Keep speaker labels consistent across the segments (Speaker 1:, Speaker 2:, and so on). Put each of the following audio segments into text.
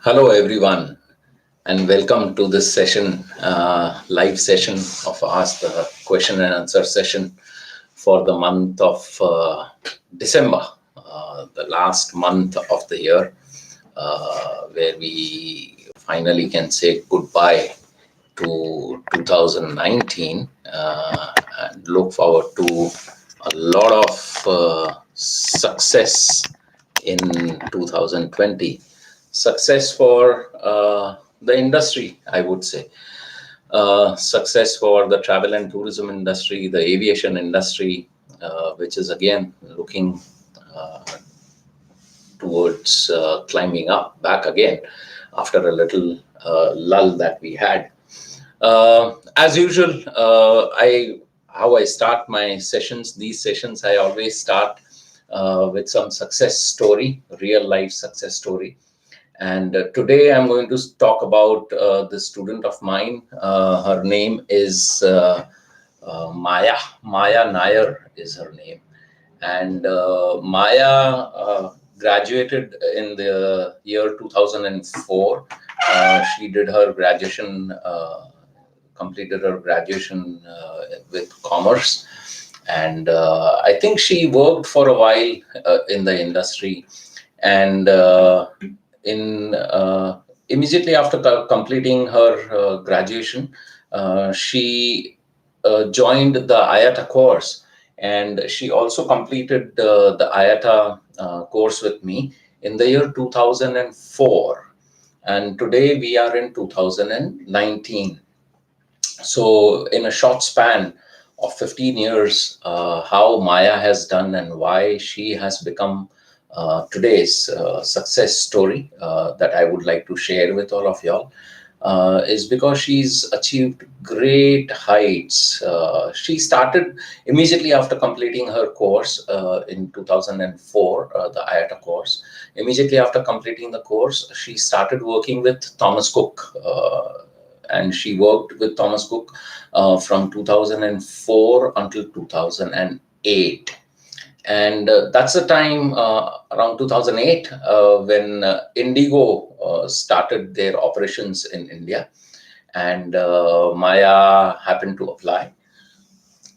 Speaker 1: Hello, everyone, and welcome to this session, live session of Ask the Question and Answer session for the month of December, the last month of the year, where we finally can say goodbye to 2019 and look forward to a lot of success in 2020. Success for the industry, I would say. Success for the travel and tourism industry, the aviation industry, which is again looking uh, towards climbing up back again after a little lull that we had. As usual, I how I start my sessions. These sessions I always start with some success story, real life success story. And today I'm going to talk about the student of mine. Her name is Maya. Maya Nair is her name. And Maya graduated in the year 2004. She did her graduation, completed her graduation with commerce. And I think she worked for a while in the industry. And in immediately after completing her graduation, she joined the IATA course, and she also completed the IATA course with me in the year 2004. And today we are in 2019. So, in a short span of 15 years, how Maya has done and why she has become today's success story that I would like to share with all of y'all is because she's achieved great heights. She started immediately after completing her course in 2004, the IATA course. Immediately after completing the course, she started working with Thomas Cook. And she worked with Thomas Cook from 2004 until 2008. And that's the time around 2008 when Indigo started their operations in India. And Maya happened to apply.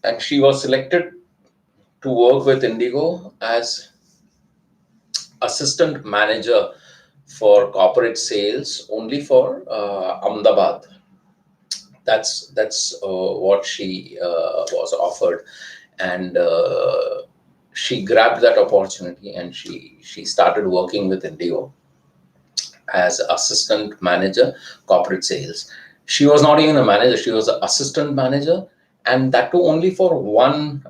Speaker 1: And she was selected to work with Indigo as assistant manager for corporate sales only for Ahmedabad. That's what she was offered, and she grabbed that opportunity, and she started working with Indigo as assistant manager corporate sales. She was not even a manager, she was an assistant manager, and that too only for one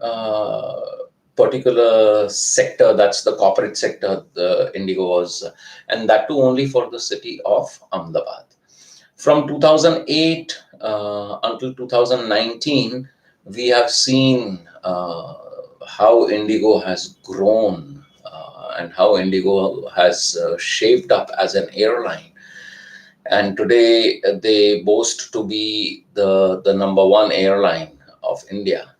Speaker 1: particular sector, that's the corporate sector the Indigo was, and that too only for the city of Ahmedabad. From 2008 until 2019, we have seen how Indigo has grown and how Indigo has shaped up as an airline. And today they boast to be the number one airline of India.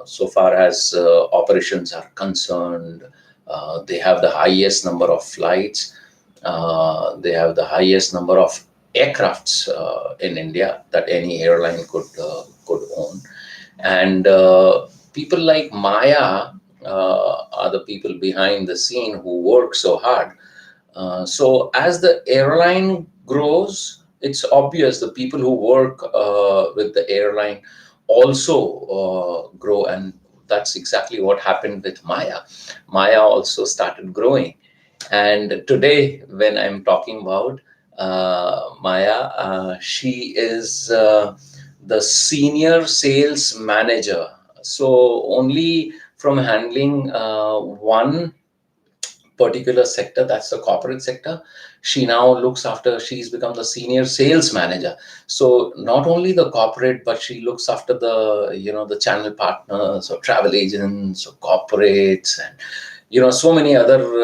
Speaker 1: So far as operations are concerned, they have the highest number of flights. They have the highest number of aircrafts in India that any airline could own. And people like Maya are the people behind the scene who work so hard. So as the airline grows, it's obvious the people who work with the airline also grow, and that's exactly what happened with Maya. Maya also started growing, and today, when I'm talking about Maya, she is the senior sales manager. So only from handling one particular sector, that's the corporate sector, she now looks after, she's become the senior sales manager. So not only the corporate, but she looks after the, the channel partners or travel agents or corporates, and so many other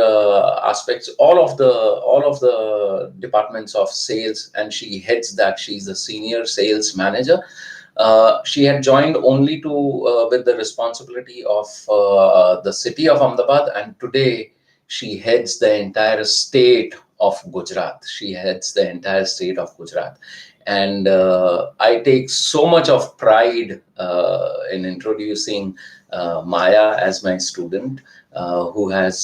Speaker 1: aspects, all of the departments of sales, and she heads that. She's the senior sales manager. She had joined only to with the responsibility of the city of Ahmedabad, and today she heads the entire state of Gujarat. She heads the entire state of Gujarat. And I take so much of pride in introducing Maya as my student, who has,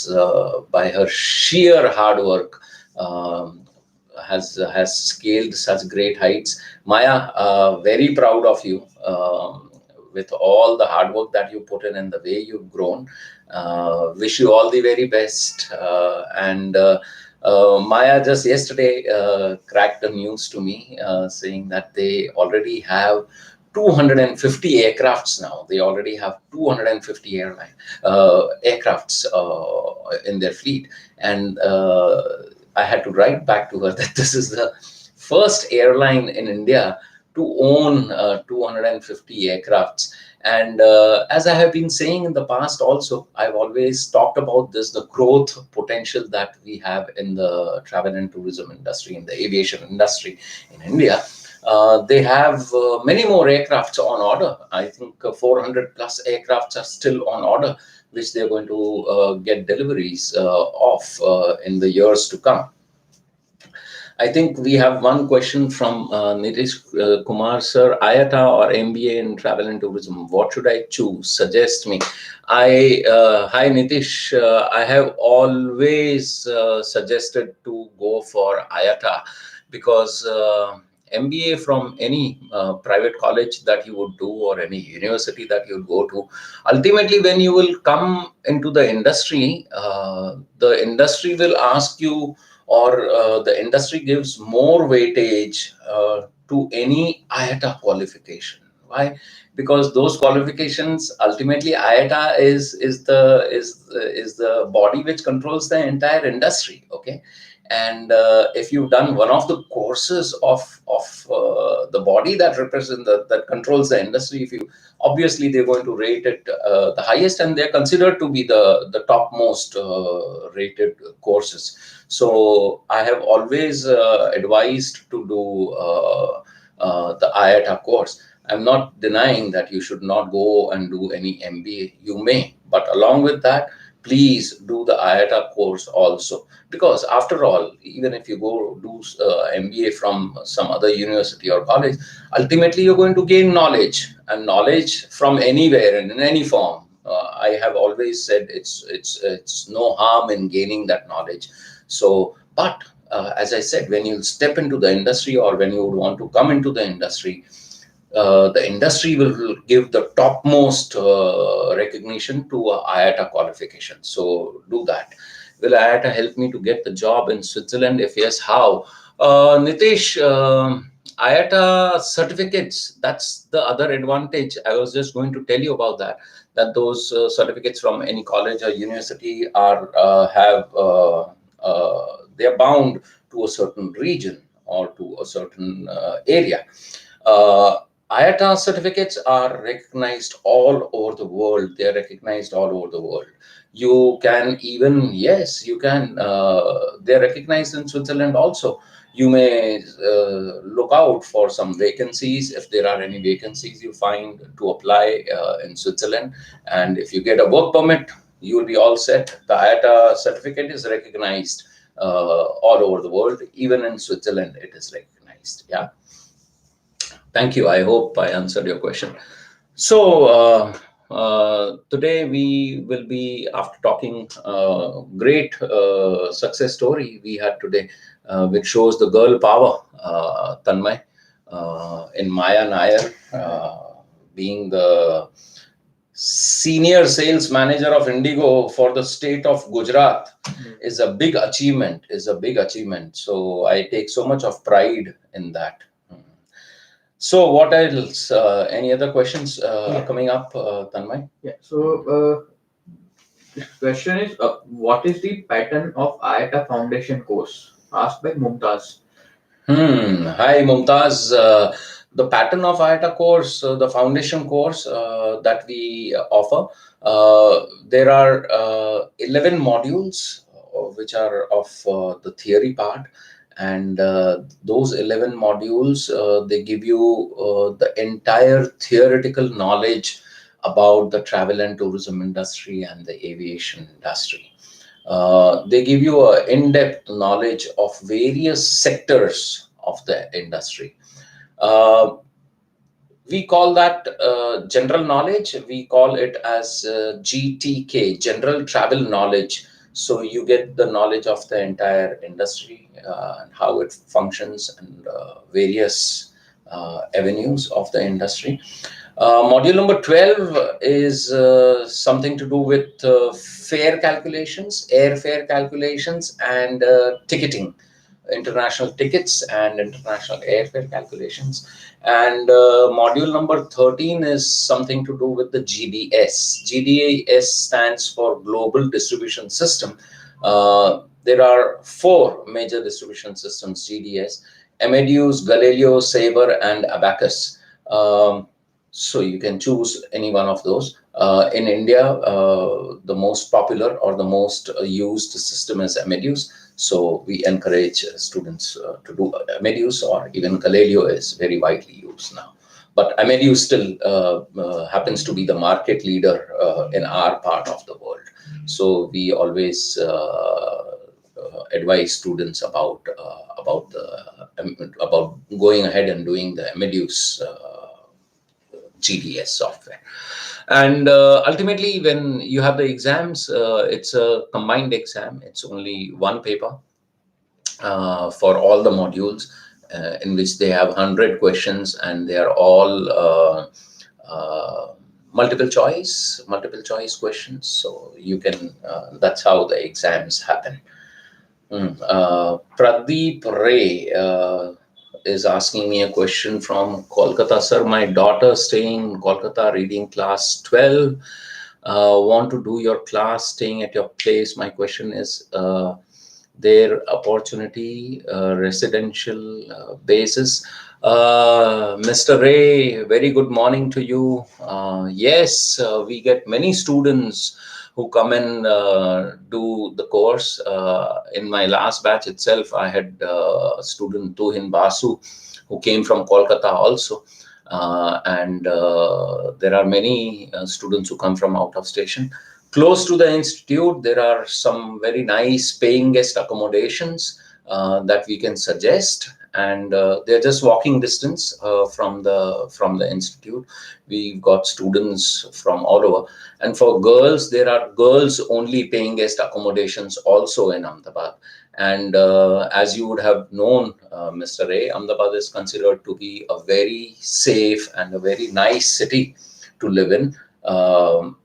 Speaker 1: by her sheer hard work, has scaled such great heights. Maya, very proud of you, with all the hard work that you put in and the way you've grown. Wish you all the very best. And Maya just yesterday cracked the news to me, saying that they already have 250 aircrafts now. They already have 250 aircrafts in their fleet. And I had to write back to her that this is the first airline in India to own 250 aircrafts. And as I have been saying in the past also, I've always talked about this, the growth potential that we have in the travel and tourism industry, in the aviation industry in India. They have many more aircrafts on order. I think 400 plus aircrafts are still on order, which they're going to get deliveries of in the years to come. I think we have one question from Nitish Kumar, sir. IATA or MBA in travel and tourism? What should I choose? Suggest me. Hi Nitish. I have always suggested to go for IATA, because MBA from any private college that you would do, or any university that you would go to, ultimately when you will come into the industry will ask you, or the industry gives more weightage to any IATA qualification. Why? Because those qualifications, ultimately IATA is the body which controls the entire industry. Okay. And if you've done one of the courses of the body that represents that controls the industry, if you, obviously they're going to rate it the highest, and they're considered to be the topmost rated courses. So I have always advised to do the IATA course. I'm not denying that you should not go and do any MBA. You may, but along with that, please do the IATA course also. Because after all, even if you go do MBA from some other university or college, ultimately you're going to gain knowledge, and knowledge from anywhere and in any form. I have always said it's no harm in gaining that knowledge. So, but as I said, when you step into the industry, or when you want to come into the industry will give the topmost recognition to IATA qualification. So do that. Will IATA help me to get the job in Switzerland? If yes, how? Nitish, IATA certificates, that's the other advantage. I was just going to tell you about that, that those certificates from any college or university are they're bound to a certain region or to a certain area. IATA certificates are recognized all over the world. They are recognized all over the world. You can even, yes, you can, they're recognized in Switzerland also. You may look out for some vacancies. If there are any vacancies you find, to apply in Switzerland. And if you get a work permit, you will be all set. The IATA certificate is recognized all over the world. Even in Switzerland, it is recognized. Yeah. Thank you. I hope I answered your question. So today we will be, after talking great success story we had today, which shows the girl power, Tanmay, in Maya Nair, being the senior sales manager of Indigo for the state of Gujarat, is a big achievement. So I take so much of pride in that. So what else? Any other questions coming up, Tanmay?
Speaker 2: Yeah. So this question is, what is the pattern of IATA Foundation course? Asked by Mumtaz.
Speaker 1: Hi, Mumtaz. The pattern of IATA course, the foundation course that we offer, there are 11 modules which are of the theory part. And those 11 modules, they give you the entire theoretical knowledge about the travel and tourism industry and the aviation industry. They give you a in-depth knowledge of various sectors of the industry. Uh, we call that general knowledge. We call it as GTK, general travel knowledge. So you get the knowledge of the entire industry and how it functions and various avenues of the industry. Module number 12 is something to do with fare calculations, airfare calculations, and ticketing, international tickets and international airfare calculations. And module number 13 is something to do with the GDS. GDS stands for Global Distribution System. There are four major distribution systems: GDS, Amadeus, Galileo, Sabre, and Abacus. So you can choose any one of those. In India, the most popular or the most used system is Amadeus. So we encourage students to do Amadeus, or even Galileo is very widely used now. But Amadeus still happens to be the market leader in our part of the world. So we always advise students about about going ahead and doing the Amadeus GDS software. And ultimately, when you have the exams, it's a combined exam. It's only one paper for all the modules, in which they have 100 questions, and they are all multiple choice questions. So you can, that's how the exams happen. Pradeep Ray is asking me a question from Kolkata. Sir, my daughter staying in Kolkata reading class 12. Want to do your class staying at your place. My question is, their opportunity residential basis. Mr. Ray, very good morning to you. Yes, we get many students who come and do the course. In my last batch itself, I had a student, Tuhin Basu, who came from Kolkata also. And there are many students who come from out of station. Close to the institute, there are some very nice paying guest accommodations that we can suggest, and they're just walking distance from the institute. We've got students from all over, and for girls, there are girls only paying guest accommodations also in Ahmedabad. And as you would have known, Mr. Ray, Ahmedabad is considered to be a very safe and a very nice city to live in.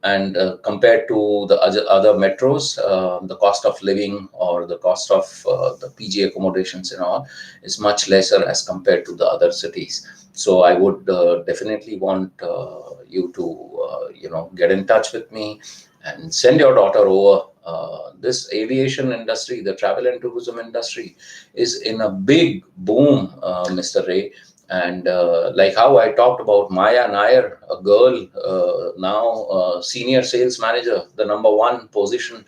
Speaker 1: And compared to the other metros, the cost of living or the cost of the PG accommodations and all is much lesser as compared to the other cities. So I would definitely want you to get in touch with me and send your daughter over. This aviation industry, the travel and tourism industry, is in a big boom, Mr. Ray. And like how I talked about Maya Nair, a girl now senior sales manager, the #1 position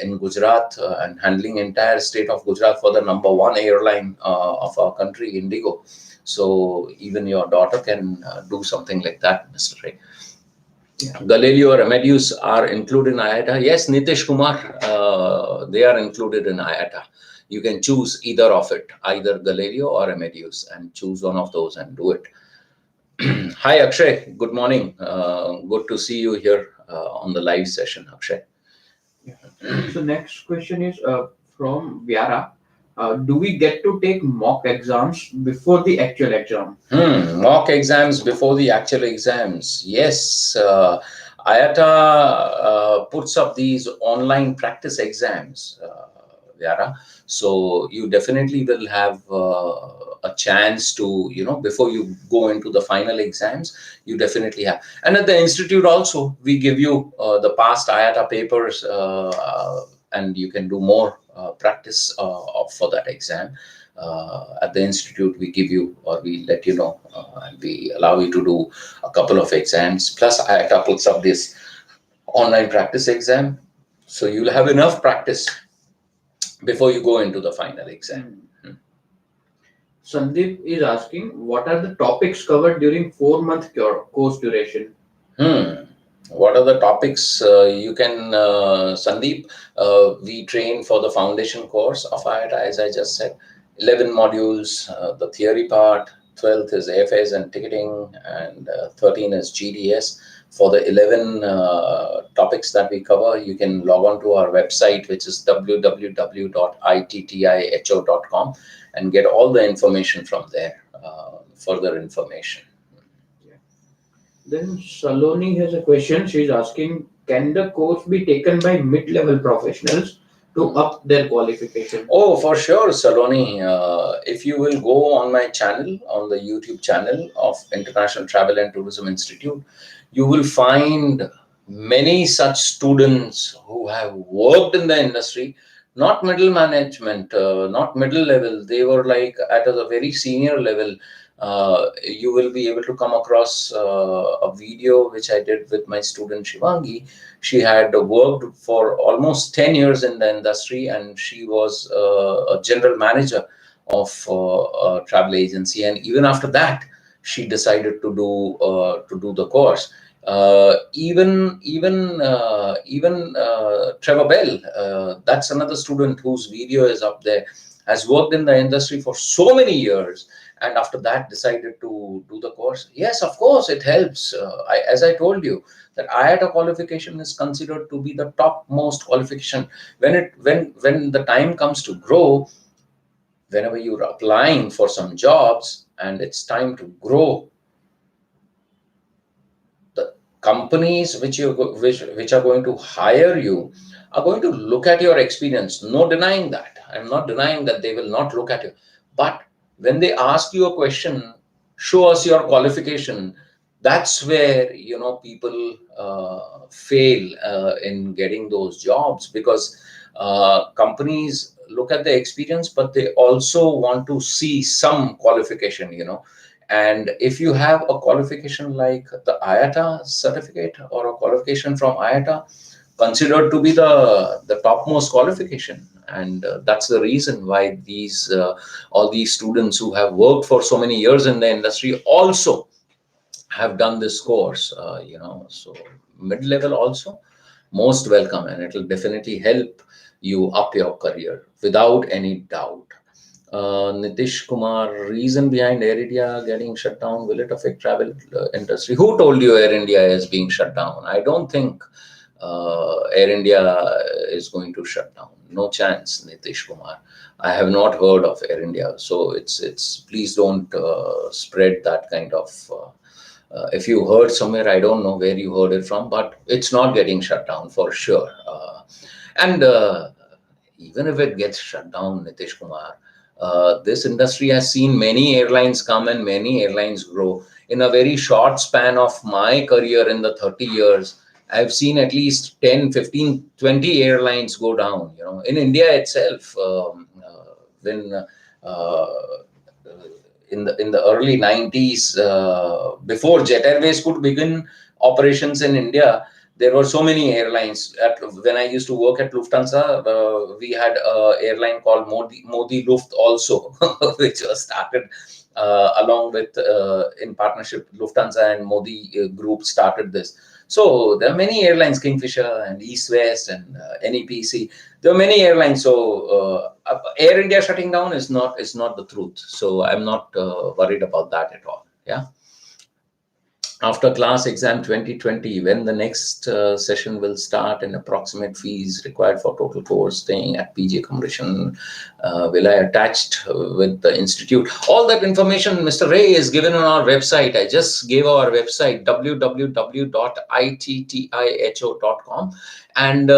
Speaker 1: in Gujarat, and handling entire state of Gujarat for the #1 airline of our country, Indigo. So even your daughter can do something like that, Mr. Ray. Yeah. Galileo or Amadeus are included in IATA. Yes, Nitish Kumar, they are included in IATA. You can choose either of it, either Galileo or Amadeus, and choose one of those and do it. Hi, Akshay. Good morning. Good to see you here on the live session, Akshay.
Speaker 2: Yeah. So next question is from Viara. Do we get to take mock exams before the actual exam?
Speaker 1: Mock exams before the actual exams. Yes. IATA puts up these online practice exams, Viara. So you definitely will have a chance to, before you go into the final exams, you definitely have. And at the institute also, we give you the past IATA papers, and you can do more practice for that exam. At the institute, we give you, or we let you know, and we allow you to do a couple of exams. Plus, IATA puts up this online practice exam. So you'll have enough practice before you go into the final exam.
Speaker 2: Sandeep is asking, what are the topics covered during 4-month course duration?
Speaker 1: What are the topics you can, Sandeep? We train for the foundation course of IATA, as I just said. 11 modules, the theory part. 12th is AFS and ticketing, and 13 is GDS. For the 11 topics that we cover, you can log on to our website, which is www.ittih.com, and get all the information from there, further information.
Speaker 2: Then Saloni has a question. She's asking, can the course be taken by mid-level professionals to up their qualification?
Speaker 1: Oh, for sure, Saloni. If you will go on my channel, on the YouTube channel of International Travel and Tourism Institute, you will find many such students who have worked in the industry, not middle management, not middle level. They were like at a very senior level. You will be able to come across a video which I did with my student Shivangi. She had worked for almost 10 years in the industry, and she was a general manager of a travel agency. And even after that, she decided to do the course. Even Trevor Bell, that's another student whose video is up there, has worked in the industry for so many years, and after that decided to do the course. Yes, of course, it helps. As I told you, that IATA qualification is considered to be the topmost qualification. When the time comes to grow, whenever you're applying for some jobs and it's time to grow, the companies which are going to hire you are going to look at your experience. No denying that. I'm not denying that they will not look at you. But when they ask you a question, show us your qualification, that's where people fail in getting those jobs, because companies look at the experience, but they also want to see some qualification. And if you have a qualification like the IATA certificate or a qualification from IATA, considered to be the topmost qualification. And that's the reason why all these students who have worked for so many years in the industry also have done this course. So mid-level also most welcome, and it will definitely help you up your career without any doubt. Nitish Kumar, reason behind Air India getting shut down, will it affect travel industry? Who told you Air India is being shut down? I don't think Air India is going to shut down. No chance, Nitish Kumar. I have not heard of Air India. So it's please don't spread that kind of. If you heard somewhere, I don't know where you heard it from, but it's not getting shut down for sure. And even if it gets shut down, Nitish Kumar, this industry has seen many airlines come and many airlines grow. In a very short span of my career in the 30 years, I've seen at least 10, 15, 20 airlines go down. In India itself, when in the early 90s, before Jet Airways could begin operations in India, there were so many airlines. When I used to work at Lufthansa, we had an airline called Modi Luft also, which was started along with, in partnership, Lufthansa and Modi Group started this. So there are many airlines, Kingfisher and East West and NEPC. There are many airlines. So Air India shutting down is not the truth. So I'm not worried about that at all. Yeah. After class exam 2020, when the next session will start, and approximate fees required for total course staying at PG accommodation, will I attached with the institute? All that information, Mr. Ray, is given on our website. I just gave our website, www.ittih.com. And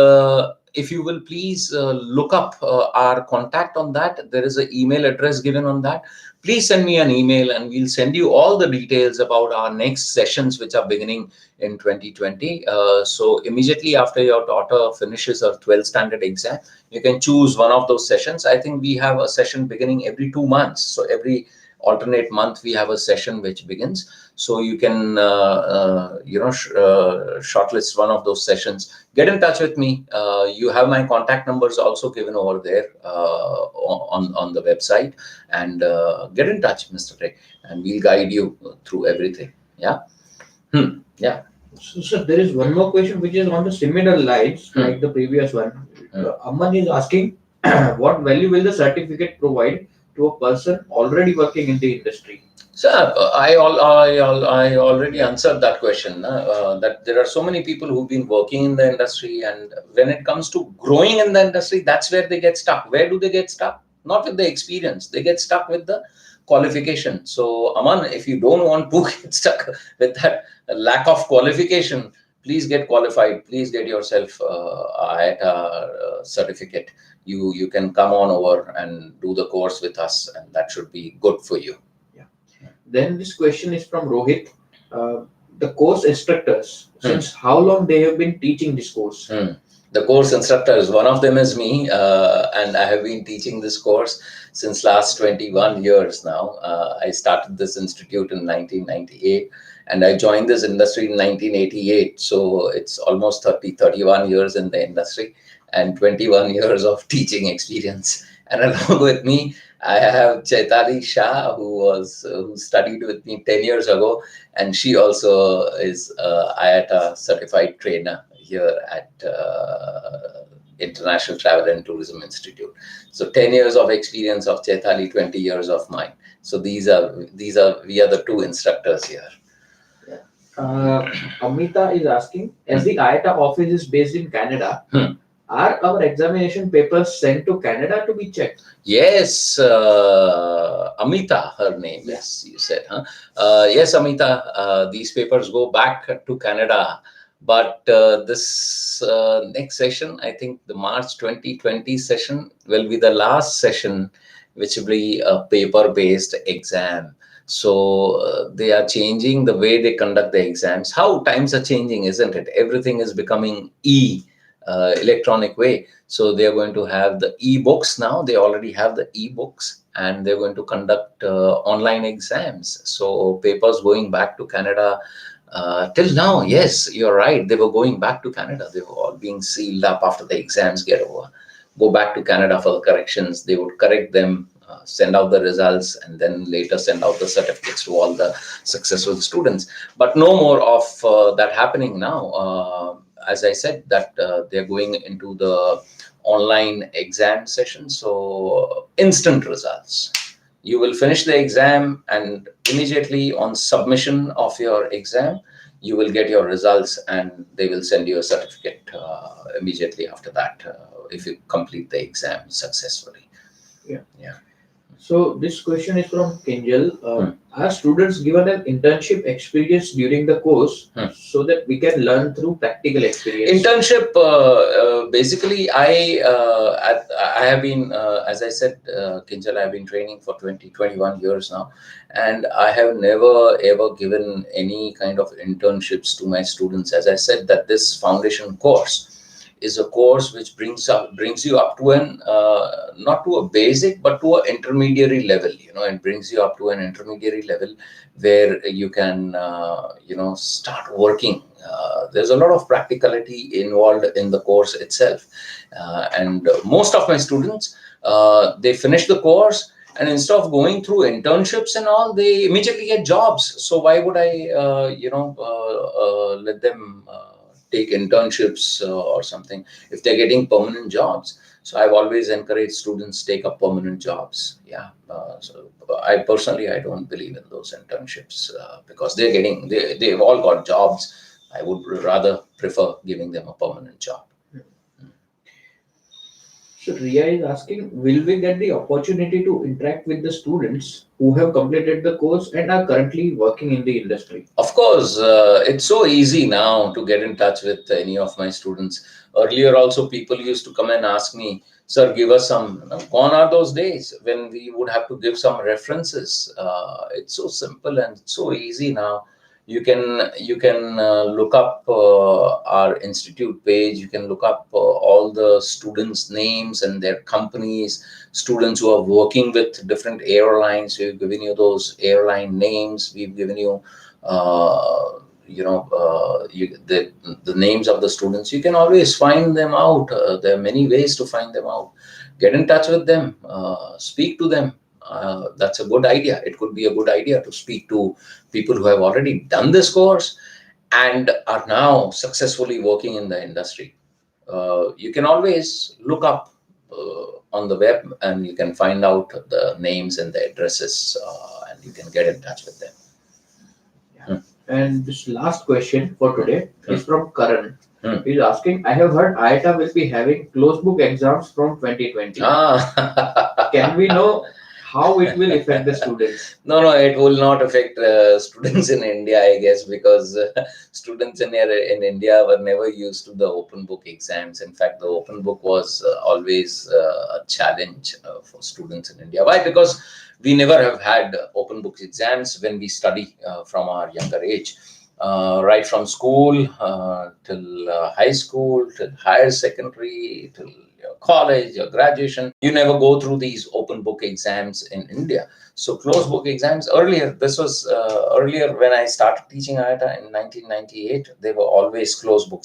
Speaker 1: if you will please look up our contact on that, there is an email address given on that. Please send me an email and we'll send you all the details about our next sessions, which are beginning in 2020. So immediately after your daughter finishes her 12th standard exam, you can choose one of those sessions. I think we have a session beginning every 2 months. So every alternate month, we have a session which begins. So you can, shortlist one of those sessions. Get in touch with me. You have my contact numbers also given over there on the website. And get in touch, Mr. Ray, and we'll guide you through everything. Yeah. Yeah.
Speaker 2: So there is one more question which is on the similar lines like the previous one. Aman is asking, what value will the certificate provide to a person already working in the industry?
Speaker 1: So I already answered that question. That there are so many people who've been working in the industry, and when it comes to growing in the industry, that's where they get stuck. Where do they get stuck? Not with the experience. They get stuck with the qualification. So Aman, if you don't want to get stuck with that lack of qualification, please get qualified. Please get yourself at a certificate. You can come on over and do the course with us, and that should be good for you.
Speaker 2: Then this question is from Rohit. The course instructors, since how long they have been teaching this course?
Speaker 1: The course instructors, one of them is me, and I have been teaching this course since last 21 years now. I started this institute in 1998, and I joined this industry in 1988. So it's almost 31 years in the industry and 21 years of teaching experience. And along with me, I have Chaitali Shah, who studied with me 10 years ago, and she also is IATA certified trainer here at International Travel and Tourism Institute. So 10 years of experience of Chaitali, 20 years of mine. So we are the two instructors here.
Speaker 2: Amita is asking, as the IATA office is based in Canada, are our examination papers sent to Canada to be checked?
Speaker 1: Yes, Amita, her name. Yes, you said, huh? Yes, Amita, these papers go back to Canada. But this next session, I think the March 2020 session will be the last session, which will be a paper-based exam. So they are changing the way they conduct the exams. How times are changing, isn't it? Everything is becoming electronic way. So they are going to have the e-books now. They already have the e-books, and they're going to conduct online exams. So papers going back to Canada. Till now, yes, you're right. They were going back to Canada. They were all being sealed up after the exams get over. Go back to Canada for the corrections. They would correct them, send out the results, and then later send out the certificates to all the successful students. But no more of that happening now. As I said, that they're going into the online exam session. So instant results. You will finish the exam, and immediately on submission of your exam, you will get your results, and they will send you a certificate immediately after that if you complete the exam successfully. Yeah.
Speaker 2: So this question is from Kinjal. Are students given an internship experience during the course so that we can learn through practical experience?
Speaker 1: Internship, basically, I have been, as I said, Kinjal, I have been training for 21 years now, and I have never ever given any kind of internships to my students. As I said, that this foundation course is a course which brings you up to an not to a basic but to an intermediary level. It brings you up to an intermediary level where you can start working. There's a lot of practicality involved in the course itself, and most of my students, they finish the course, and instead of going through internships and all, they immediately get jobs. So why would I let them take internships or something if they're getting permanent jobs? So I've always encouraged students take up permanent jobs. So I personally, I don't believe in those internships because they've all got jobs. I would rather prefer giving them a permanent job.
Speaker 2: So Ria is asking, will we get the opportunity to interact with the students who have completed the course and are currently working in the industry?
Speaker 1: Of course, it's so easy now to get in touch with any of my students. Earlier also, people used to come and ask me, sir, give us some, gone are those days when we would have to give some references. It's so simple and so easy now. You can look up our institute page. You can look up all the students' names and their companies, students who are working with different airlines. We've given you those airline names. We've given you the names of the students. You can always find them out. There are many ways to find them out. Get in touch with them, speak to them. That's a good idea. It could be a good idea to speak to people who have already done this course and are now successfully working in the industry. You can always look up on the web, and you can find out the names and the addresses, and you can get in touch with them.
Speaker 2: And this last question for today is from Karan.
Speaker 1: Hmm.
Speaker 2: He's asking, I have heard IITA will be having closed book exams from 2020. Can we know how it will affect the students?
Speaker 1: No, it will not affect students in India, I guess, because students in India were never used to the open book exams. In fact, the open book was always a challenge for students in India. Why? Because we never have had open book exams when we study from our younger age. Right from school till high school, till higher secondary, till your college, your graduation, you never go through these open book exams in India. So closed book exams earlier, this was earlier when I started teaching IITA in 1998, they were always closed book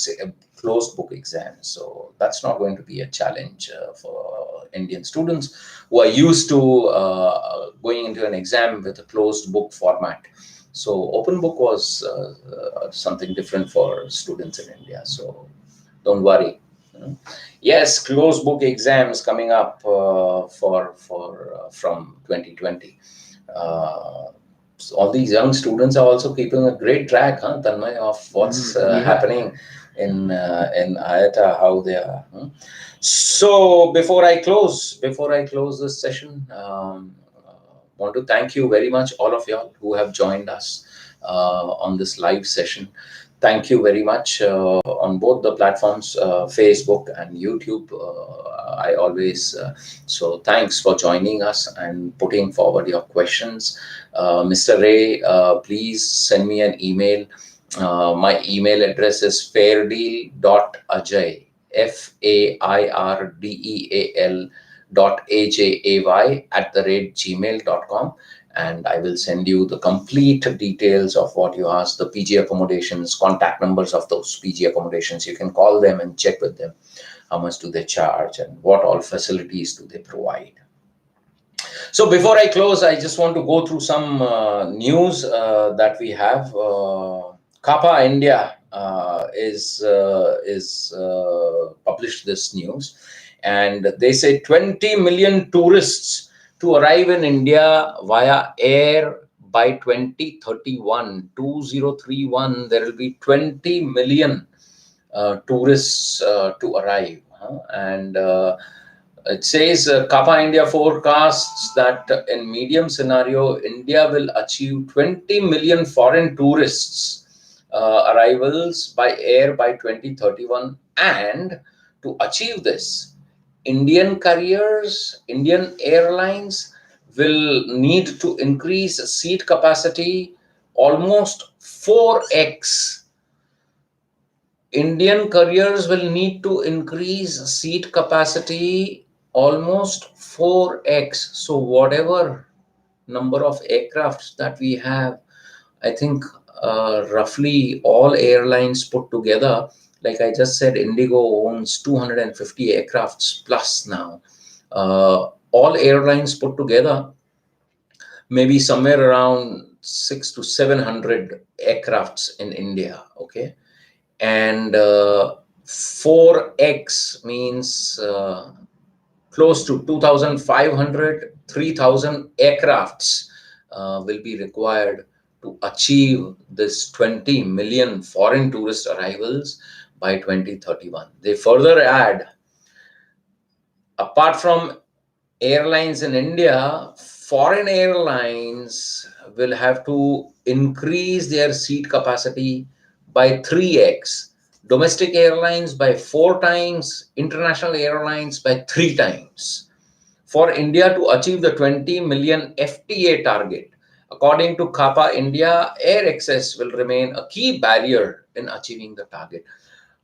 Speaker 1: exams. So that's not going to be a challenge for Indian students who are used to going into an exam with a closed book format. So open book was something different for students in India. So don't worry. Yes, closed book exams coming up from 2020. So all these young students are also keeping a great track, Tanmay, of what's happening in IITA, how they are. So before I close this session, want to thank you very much, all of y'all who have joined us on this live session. Thank you very much on both the platforms, Facebook and YouTube. I always, so thanks for joining us and putting forward your questions. Mr. Ray, please send me an email. My email address is fairdeal.ajay, FAIRDEAL.AJAY@gmail.com. And I will send you the complete details of what you asked, the PG accommodations, contact numbers of those PG accommodations. You can call them and check with them. How much do they charge and what all facilities do they provide? So before I close, I just want to go through some news that we have. CAPA India is published this news, and they say 20 million tourists to arrive in India via air by 2031. 2031, there will be 20 million tourists to arrive. And it says CAPA India forecasts that in medium scenario, India will achieve 20 million foreign tourists arrivals by air by 2031. And to achieve this, Indian carriers, Indian airlines will need to increase seat capacity almost 4x. Indian carriers will need to increase seat capacity almost 4x. So whatever number of aircrafts that we have, I think roughly all airlines put together, like I just said, Indigo owns 250 aircrafts plus now. All airlines put together, maybe somewhere around 600 to 700 aircrafts in India. Okay. And 4x means close to 2,500, 3,000 aircrafts will be required to achieve this 20 million foreign tourist arrivals by 2031. They further add, apart from airlines in India, foreign airlines will have to increase their seat capacity by 3x, domestic airlines by 4 times, international airlines by 3 times. For India to achieve the 20 million FTA target, according to CAPA India, air access will remain a key barrier in achieving the target.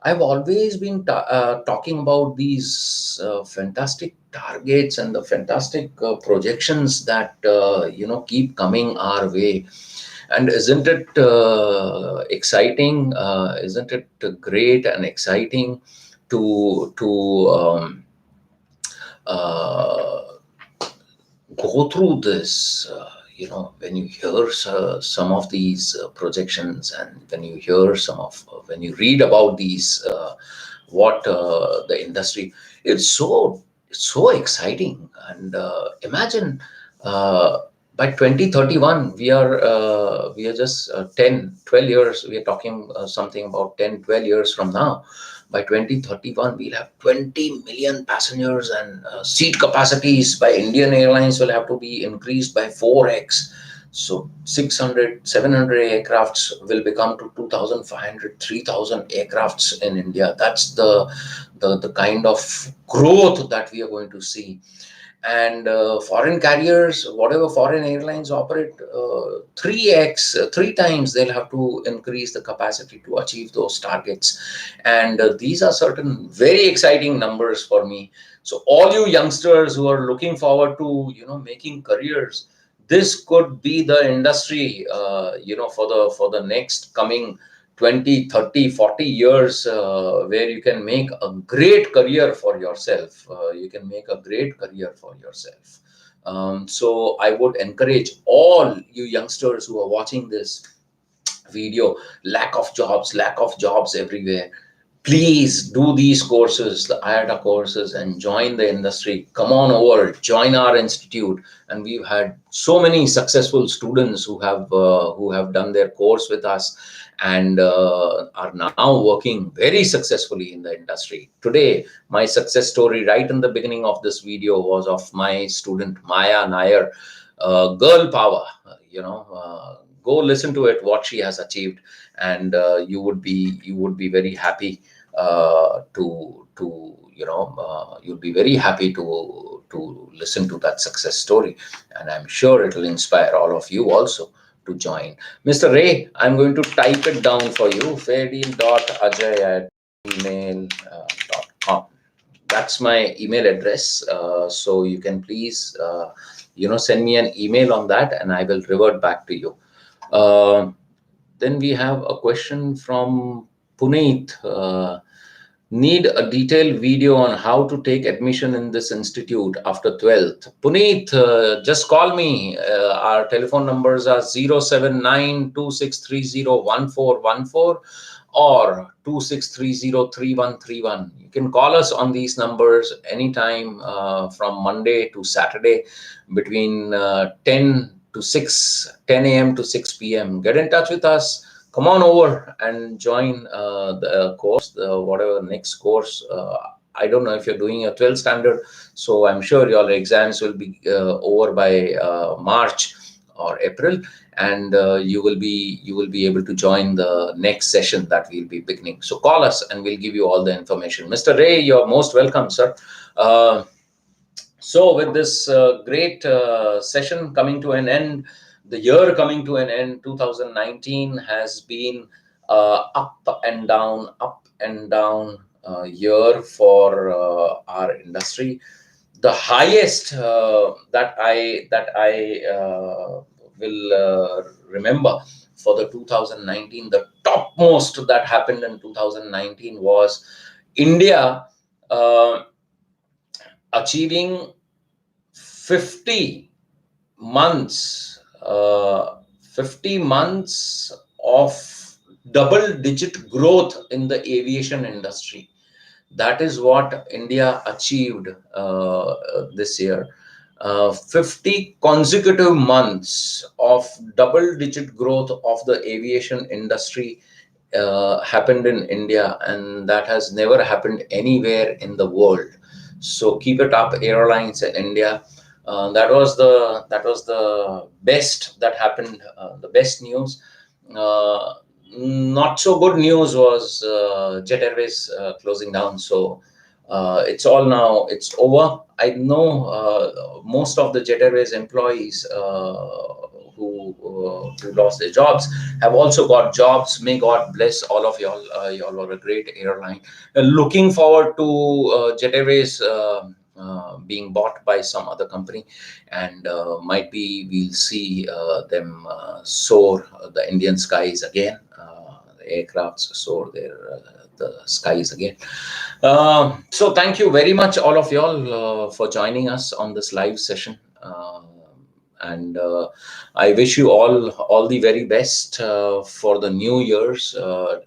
Speaker 1: I've always been talking about these fantastic targets and the fantastic projections that keep coming our way. And isn't it exciting? Isn't it great and exciting to go through this? when you hear some of these projections, and when you hear when you read about these, what the industry, it's so exciting. And imagine, uh, by 2031, we are just 10 12 years, we are talking something about 10 12 years from now. By 2031, we'll have 20 million passengers, and seat capacities by Indian Airlines will have to be increased by 4x. So 600, 700 aircrafts will become to 2,500, 3,000 aircrafts in India. That's the kind of growth that we are going to see. And foreign carriers, whatever foreign airlines operate, 3x, three times they'll have to increase the capacity to achieve those targets. And these are certain very exciting numbers for me. So all you youngsters who are looking forward to making careers, this could be the industry for the next coming 20, 30, 40 years, where you can make a great career for yourself. You can make a great career for yourself. So I would encourage all you youngsters who are watching this video, lack of jobs everywhere. Please do these courses, the IATA courses, and join the industry. Come on over, join our institute. And we've had so many successful students who have done their course with us, and are now working very successfully in the industry. Today, my success story right in the beginning of this video was of my student Maya Nair, girl power. Go listen to it, what she has achieved, and you would be very happy to you'll be very happy to listen to that success story. And I'm sure it will inspire all of you also to join. Mr. Ray, I'm going to type it down for you: fairdeal.ajay@gmail.com. That's my email address. So you can please send me an email on that, and I will revert back to you. Then we have a question from Puneet. Need a detailed video on how to take admission in this institute after 12th. Puneet, just call me. Our telephone numbers are 079-2630-1414 or 2630-3131. You can call us on these numbers anytime, from Monday to Saturday, between 10 a.m. to 6 p.m. Get in touch with us. Come on over and join the course, whatever next course. I don't know if you're doing a 12th standard, so I'm sure your exams will be over by March or April, and you will be able to join the next session that we'll be beginning. So call us and we'll give you all the information. Mr. Ray, you're most welcome, sir. So with this great session coming to an end, the year coming to an end, 2019 has been up and down year for our industry. The highest that I will remember for the 2019, the topmost that happened in 2019 was India achieving 50 months of double-digit growth in the aviation industry. That is what India achieved this year. 50 consecutive months of double-digit growth of the aviation industry happened in India, and that has never happened anywhere in the world. So keep it up, airlines in India. That was the best that happened. The best news. Not so good news was Jet Airways closing down. So it's all now. It's over. I know most of the Jet Airways employees who lost their jobs have also got jobs. May God bless all of y'all. Y'all are a great airline. Looking forward to Jet Airways being bought by some other company, and might be we'll see them soar the Indian skies again. The aircrafts soar the skies again. So thank you very much, all of y'all, for joining us on this live session. And I wish you all the very best for the new years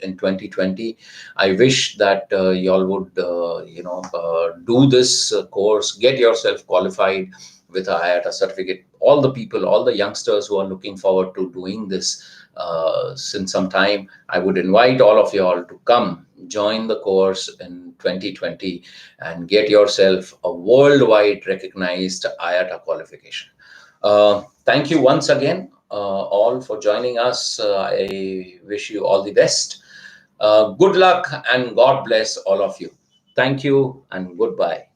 Speaker 1: in 2020. I wish that y'all would do this course, get yourself qualified with a IATA certificate. All the people, all the youngsters who are looking forward to doing this since some time, I would invite all of you all to come join the course in 2020 and get yourself a worldwide recognized IATA qualification. Thank you once again, all, for joining us. I wish you all the best. Good luck and God bless all of you. Thank you and goodbye.